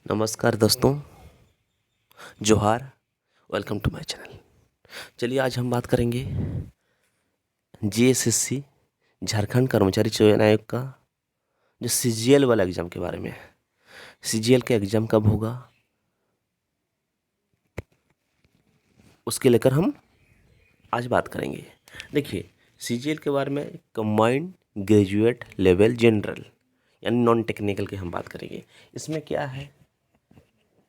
नमस्कार दोस्तों, जोहार। Welcome to my channel. चलिए आज हम बात करेंगे जीएसएससी झारखंड कर्मचारी चयन आयोग का जो सीजीएल वाला एग्ज़ाम के बारे में है। सीजीएल का एग्ज़ाम कब होगा उसके लेकर हम आज बात करेंगे। देखिए, सीजीएल के बारे में कंबाइंड ग्रेजुएट लेवल जनरल यानी नॉन टेक्निकल की हम बात करेंगे। इसमें क्या है,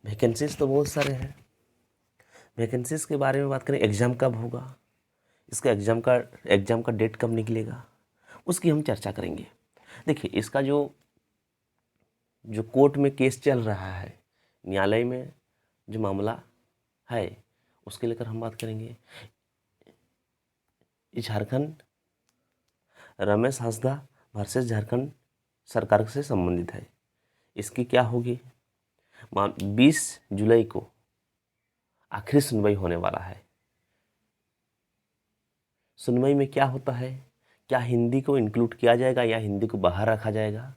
वैकेंसीज तो बहुत सारे हैं। वैकेंसीज के बारे में बात करें, एग्ज़ाम कब होगा, इसका एग्ज़ाम का डेट कब निकलेगा, उसकी हम चर्चा करेंगे। देखिए, इसका जो कोर्ट में केस चल रहा है, न्यायालय में जो मामला है, उसके लेकर हम बात करेंगे। झारखंड रमेश हांसदा वर्सेस झारखंड सरकार से संबंधित है। इसकी क्या होगी, 20 जुलाई को आखिरी सुनवाई होने वाला है। सुनवाई में क्या होता है, क्या हिंदी को इंक्लूड किया जाएगा या हिंदी को बाहर रखा जाएगा,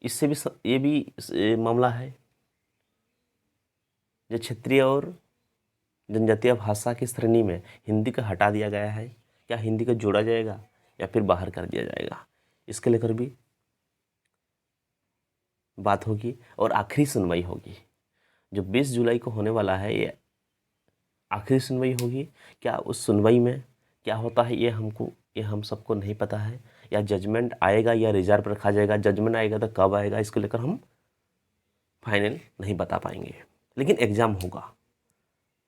इससे भी ये भी मामला है। जो क्षेत्रीय और जनजातीय भाषा की श्रेणी में हिंदी को हटा दिया गया है, क्या हिंदी को जोड़ा जाएगा या फिर बाहर कर दिया जाएगा, इसके लेकर भी बात होगी। और आखिरी सुनवाई होगी जो 20 जुलाई को होने वाला है, ये आखिरी सुनवाई होगी। क्या उस सुनवाई में क्या होता है ये हम सबको नहीं पता है, या जजमेंट आएगा या रिजर्व रखा जाएगा। जजमेंट आएगा तो कब आएगा, इसको लेकर हम फाइनल नहीं बता पाएंगे। लेकिन एग्ज़ाम होगा,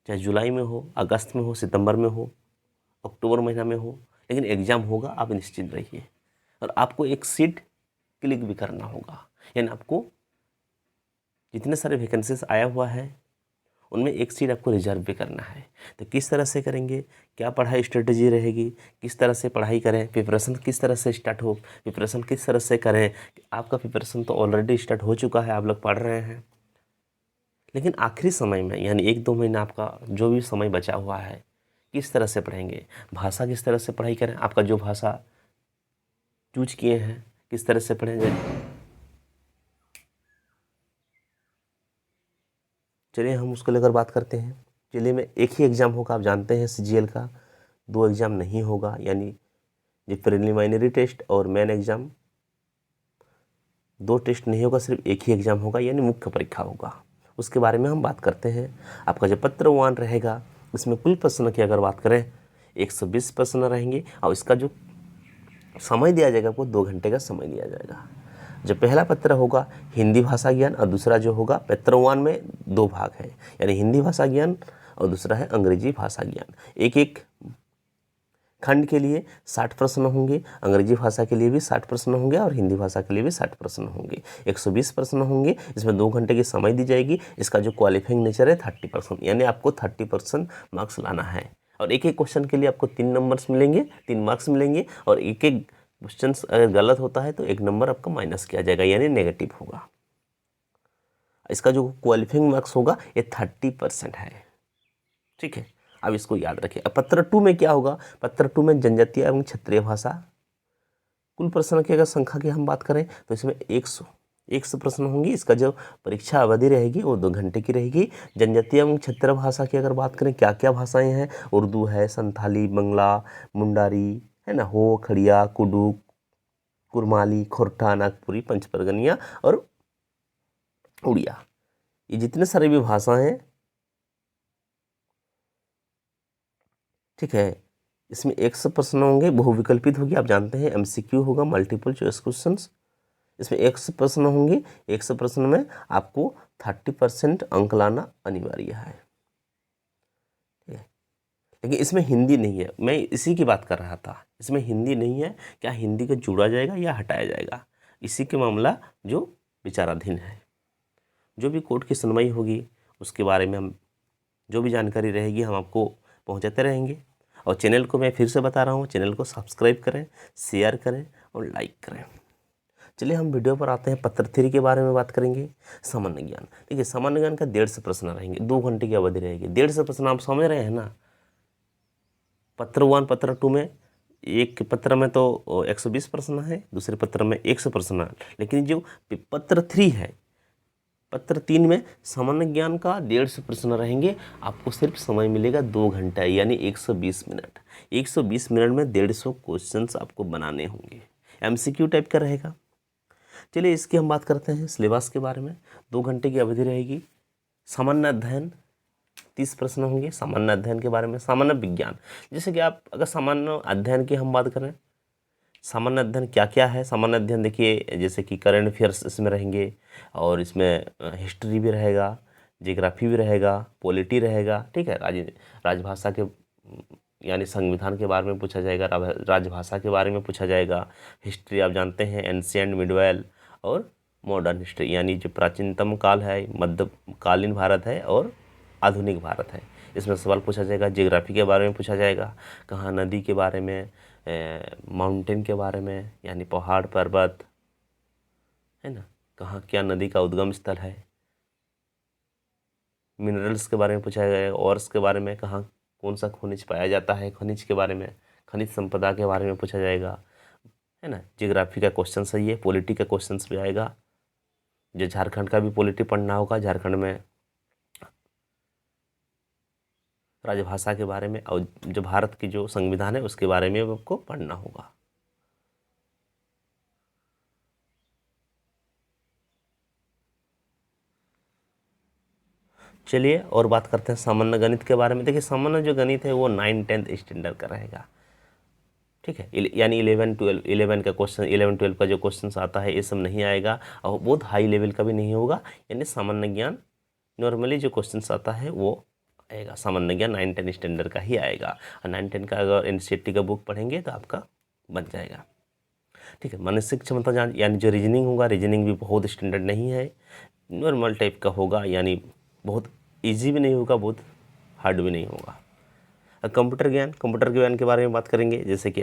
चाहे जुलाई में हो, अगस्त में हो, सितंबर में हो, अक्टूबर महीना में हो, लेकिन एग्ज़ाम होगा। आप निश्चिंत रहिए। और आपको एक सीट क्लिक भी करना होगा, यानी आपको जितने सारे वैकेंसीज आया हुआ है उनमें एक सीट आपको रिजर्व भी करना है। तो किस तरह से करेंगे, क्या पढ़ाई स्ट्रेटजी रहेगी, किस तरह से पढ़ाई करें, प्रिपरेशन किस तरह से स्टार्ट हो, प्रिपरेशन किस तरह से करें। आपका प्रिपरेशन तो ऑलरेडी स्टार्ट हो चुका है, आप लोग पढ़ रहे हैं, लेकिन आखिरी समय में यानी 1-2 महीना आपका जो भी समय बचा हुआ है, किस तरह से पढ़ेंगे, भाषा किस तरह से पढ़ाई करें, आपका जो भाषा चूज किए हैं किस तरह से पढ़ेंगे। चलिए हम उसको लेकर बात करते हैं। चलिए, में एक ही एग्ज़ाम होगा, आप जानते हैं सीजीएल का 2 एग्ज़ाम नहीं होगा, यानी जो प्रिलिमिनरी टेस्ट और मेन एग्ज़ाम 2 टेस्ट नहीं होगा, सिर्फ एक ही एग्ज़ाम होगा, यानी मुख्य परीक्षा होगा। उसके बारे में हम बात करते हैं। आपका जो पत्र 1 रहेगा, इसमें कुल प्रश्न की अगर बात करें 120 प्रश्न रहेंगे, और इसका जो समय दिया जाएगा आपको 2 घंटे का समय दिया जाएगा। जो पहला पत्र होगा हिंदी भाषा ज्ञान, और दूसरा जो होगा पत्र 1 में 2 भाग है, यानी हिंदी भाषा ज्ञान और दूसरा है अंग्रेजी भाषा ज्ञान। एक एक खंड के लिए 60 प्रश्न होंगे, अंग्रेजी भाषा के लिए भी 60 प्रश्न होंगे और हिंदी भाषा के लिए भी 60 प्रश्न होंगे। 120 प्रश्न होंगे, इसमें 2 घंटे की समय दी जाएगी। इसका जो क्वालिफाइंग नेचर है 30%, यानी आपको 30% मार्क्स लाना है। और एक एक क्वेश्चन के लिए आपको 3 नंबर्स मिलेंगे, 3 मार्क्स मिलेंगे, और एक एक क्वेश्चन अगर गलत होता है तो 1 नंबर आपका माइनस किया जाएगा, यानी नेगेटिव होगा। इसका जो क्वालिफाइंग मार्क्स होगा ये 30% है, ठीक है। अब इसको याद रखिए। अब पत्र 2 में क्या होगा, पत्र 2 में जनजातीय एवं क्षेत्रीय भाषा। कुल प्रश्न की अगर संख्या की हम बात करें तो इसमें 100 प्रश्न होंगी। इसका जो परीक्षा अवधि रहेगी वो 2 घंटे की रहेगी। जनजातीय एवं क्षेत्रीय भाषा की अगर बात करें, क्या क्या भाषाएं हैं, उर्दू है, संथाली, बंगला, मुंडारी है ना, हो, खड़िया, कुडुक, कुरमाली, खोरठा, नागपुरी, पंचपरगनिया और उड़िया। ये जितने सारे भी भाषाएं हैं, ठीक है। इसमें 100 प्रश्न होंगे, बहुविकल्पित होगी, आप जानते हैं एमसीक्यू होगा, मल्टीपल चॉइस क्वेश्चंस। इसमें 100 प्रश्न होंगे, 100 प्रश्न में आपको 30% अंक लाना अनिवार्य है, ठीक है। लेकिन इसमें हिंदी नहीं है, मैं इसी की बात कर रहा था। इसमें हिंदी नहीं है, क्या हिंदी को जोड़ा जाएगा या हटाया जाएगा, इसी के मामला जो विचाराधीन है। जो भी कोर्ट की सुनवाई होगी उसके बारे में हम जो भी जानकारी रहेगी हम आपको पहुंचाते रहेंगे। और चैनल को मैं फिर से बता रहा हूँ, चैनल को सब्सक्राइब करें, शेयर करें और लाइक करें। चलिए हम वीडियो पर आते हैं। पत्र 3 के बारे में बात करेंगे। सामान्य ज्ञान। देखिए, सामान्य ज्ञान का 150 प्रश्न रहेंगे, 2 घंटे की अवधि रहेगी। 150 प्रश्न आप समझ रहे हैं ना। पत्र 1 पत्र 2 में एक पत्र में तो 120 प्रश्न है, दूसरे पत्र में 100 प्रश्न है, लेकिन जो पत्र 3 है पत्र 3 में सामान्य ज्ञान का 150 प्रश्न रहेंगे। आपको सिर्फ समय मिलेगा 2 घंटा यानी 120 मिनट। 120 मिनट में 150 क्वेश्चंस आपको बनाने होंगे। एमसीक्यू टाइप का रहेगा। चलिए इसकी हम बात करते हैं सिलेबस के बारे में। 2 घंटे की अवधि रहेगी। सामान्य अध्ययन 30 प्रश्न होंगे सामान्य अध्ययन के बारे में। सामान्य विज्ञान, जैसे कि आप अगर सामान्य अध्ययन की हम बात करें, सामान्य अध्ययन क्या क्या है। सामान्य अध्ययन देखिए, जैसे कि करंट अफेयर्स इसमें रहेंगे, और इसमें हिस्ट्री भी रहेगा, जियोग्राफी भी रहेगा, पॉलिटी रहेगा, ठीक है। राजभाषा के यानी संविधान के बारे में पूछा जाएगा, राजभाषा के बारे में पूछा जाएगा। हिस्ट्री आप जानते हैं, एंशिएंट, मिडवेल और मॉडर्न हिस्ट्री, यानी जो प्राचीनतम काल है, मध्यकालीन भारत है और आधुनिक भारत है, इसमें सवाल पूछा जाएगा। जियोग्राफी के बारे में पूछा जाएगा, कहाँ नदी के बारे में, माउंटेन के बारे में, यानी पहाड़ पर्वत है ना, कहाँ क्या नदी का उद्गम स्थल है। मिनरल्स के बारे में पूछा जाएगा, ऑर्स के बारे में, कहाँ कौन सा खनिज पाया जाता है, खनिज के बारे में, खनिज संपदा के बारे में पूछा जाएगा, है ना। जियोग्राफी का क्वेश्चन सही है। पॉलिटी का क्वेश्चन भी आएगा, जो झारखंड का भी पॉलिटी पढ़ना होगा। झारखंड में राजभाषा के बारे में, और जो भारत की जो संविधान है उसके बारे में आपको पढ़ना होगा। चलिए और बात करते हैं सामान्य गणित के बारे में। देखिए सामान्य जो गणित है वो 9-10 स्टैंडर्ड का रहेगा, ठीक है। यानी 11 का क्वेश्चन, 11-12 का जो क्वेश्चन आता है ये सब नहीं आएगा, और बहुत हाई लेवल का भी नहीं होगा। यानी सामान्य ज्ञान नॉर्मली जो क्वेश्चन आता है वो आएगा। सामान्य ज्ञान 9-10 स्टैंडर्ड का ही आएगा, और 9-10 का अगर एनसीईआरटी का बुक पढ़ेंगे तो आपका बन जाएगा, ठीक है। मानसिक क्षमता जान, यानी जो रीजनिंग होगा, रीजनिंग भी बहुत स्टैंडर्ड नहीं है, नॉर्मल टाइप का होगा, यानी बहुत इजी भी नहीं होगा, बहुत हार्ड भी नहीं होगा। कंप्यूटर ज्ञान के बारे में बात करेंगे, जैसे कि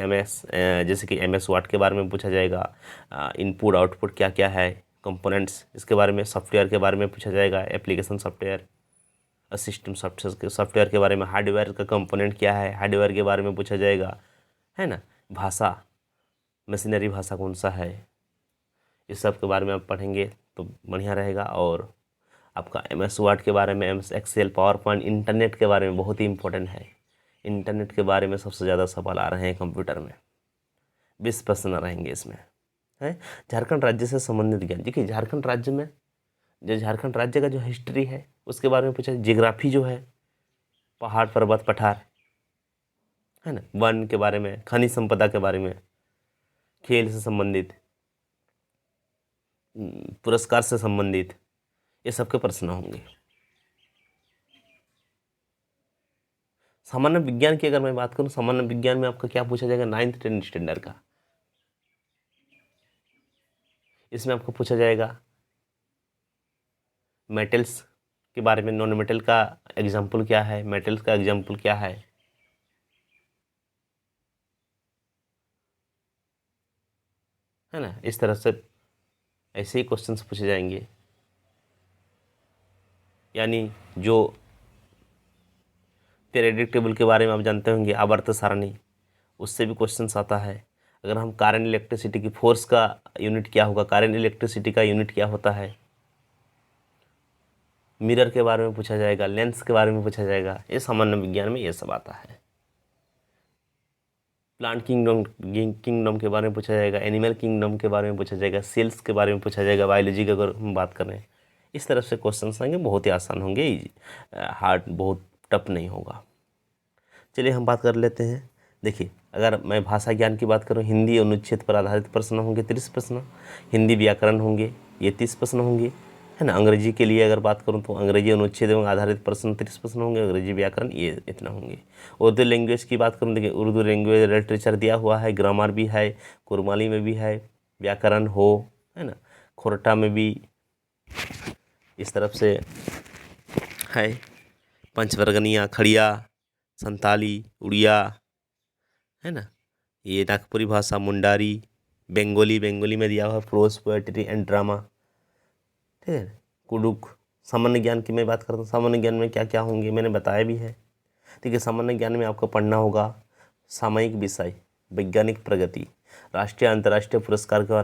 एमएस वर्ड के बारे में पूछा जाएगा। इनपुट आउटपुट क्या क्या है, कंपोनेंट्स, इसके बारे में। सॉफ्टवेयर के बारे में पूछा जाएगा, एप्लीकेशन सॉफ्टवेयर, सिस्टम सॉफ्टवेयर के बारे में। हार्डवेयर का कंपोनेंट क्या है, हार्डवेयर के बारे में पूछा जाएगा, है ना। भाषा, मशीनरी भाषा कौन सा है, इस सब के बारे में आप पढ़ेंगे तो बढ़िया रहेगा। और आपका एमएस वर्ड के बारे में, MS Excel, PowerPoint, internet के बारे में बहुत ही इंपॉर्टेंट है। इंटरनेट के बारे में सबसे ज़्यादा सवाल आ रहे हैं कंप्यूटर में, 20 प्रश्न रहेंगे इसमें, है। झारखंड राज्य से संबंधित ज्ञान, देखिए झारखंड राज्य में जो झारखंड राज्य का जो हिस्ट्री है उसके बारे में पूछा। जियोग्राफी जो है, पहाड़ पर्वत पठार, है ना, वन के बारे में, खनिज संपदा के बारे में, खेल से संबंधित, पुरस्कार से संबंधित, ये सबके प्रश्न होंगे। सामान्य विज्ञान की अगर मैं बात करूं, सामान्य विज्ञान में आपका क्या पूछा जाएगा, 9th-10 स्टैंडर्ड का। इसमें आपको पूछा जाएगा मेटल्स के बारे में, नॉन मेटल का एग्जाम्पल क्या है, मेटल्स का एग्जाम्पल क्या है ना। इस तरह से ऐसे ही क्वेश्चंस पूछे जाएंगे। यानी जो पीरियोडिक टेबल के बारे में आप जानते होंगे, आवर्त सारणी, उससे भी क्वेश्चंस आता है। अगर हम करंट इलेक्ट्रिसिटी की फोर्स का यूनिट क्या होगा, करंट इलेक्ट्रिसिटी का यूनिट क्या होता है, मिरर के बारे में पूछा जाएगा, लेंस के बारे में पूछा जाएगा। ये सामान्य विज्ञान में ये सब आता है। प्लांट किंगडम के बारे में पूछा जाएगा, एनिमल किंगडम के बारे में पूछा जाएगा, सेल्स के बारे में पूछा जाएगा, बायोलॉजी की अगर हम बात करें। इस तरफ से क्वेश्चन आएंगे, बहुत ही आसान होंगे, हार्ड, बहुत टफ नहीं होगा। चलिए हम बात कर लेते हैं। देखिए अगर मैं भाषा ज्ञान की बात करूं, हिंदी अनुच्छेद पर आधारित प्रश्न होंगे 30 प्रश्न, हिंदी व्याकरण होंगे ये 30 प्रश्न होंगे, है ना। अंग्रेजी के लिए अगर बात करूं तो अंग्रेजी अनुच्छेद एवं आधारित प्रश्न 30 प्रश्न होंगे, अंग्रेजी व्याकरण ये इतना होंगे। उर्दू लैंग्वेज की बात करूं, देखिए उर्दू लैंग्वेज लिटरेचर दिया हुआ है, ग्रामर भी है, कुरमाली में भी है, व्याकरण हो, है ना, खोरठा में भी इस तरफ से है, पंचवर्गनिया, खड़िया, संताली, उड़िया, है ना, ये नागपुरी भाषा, मुंडारी, बंगाली में दिया हुआ प्रोज, पोएट्री एंड ड्रामा, ठीक है। कुडुक। सामान्य ज्ञान की मैं बात करता हूँ, सामान्य ज्ञान में क्या क्या होंगे मैंने बताया भी है। देखिए सामान्य ज्ञान में आपको पढ़ना होगा सामयिक विषय, वैज्ञानिक प्रगति, राष्ट्रीय अंतर्राष्ट्रीय पुरस्कार के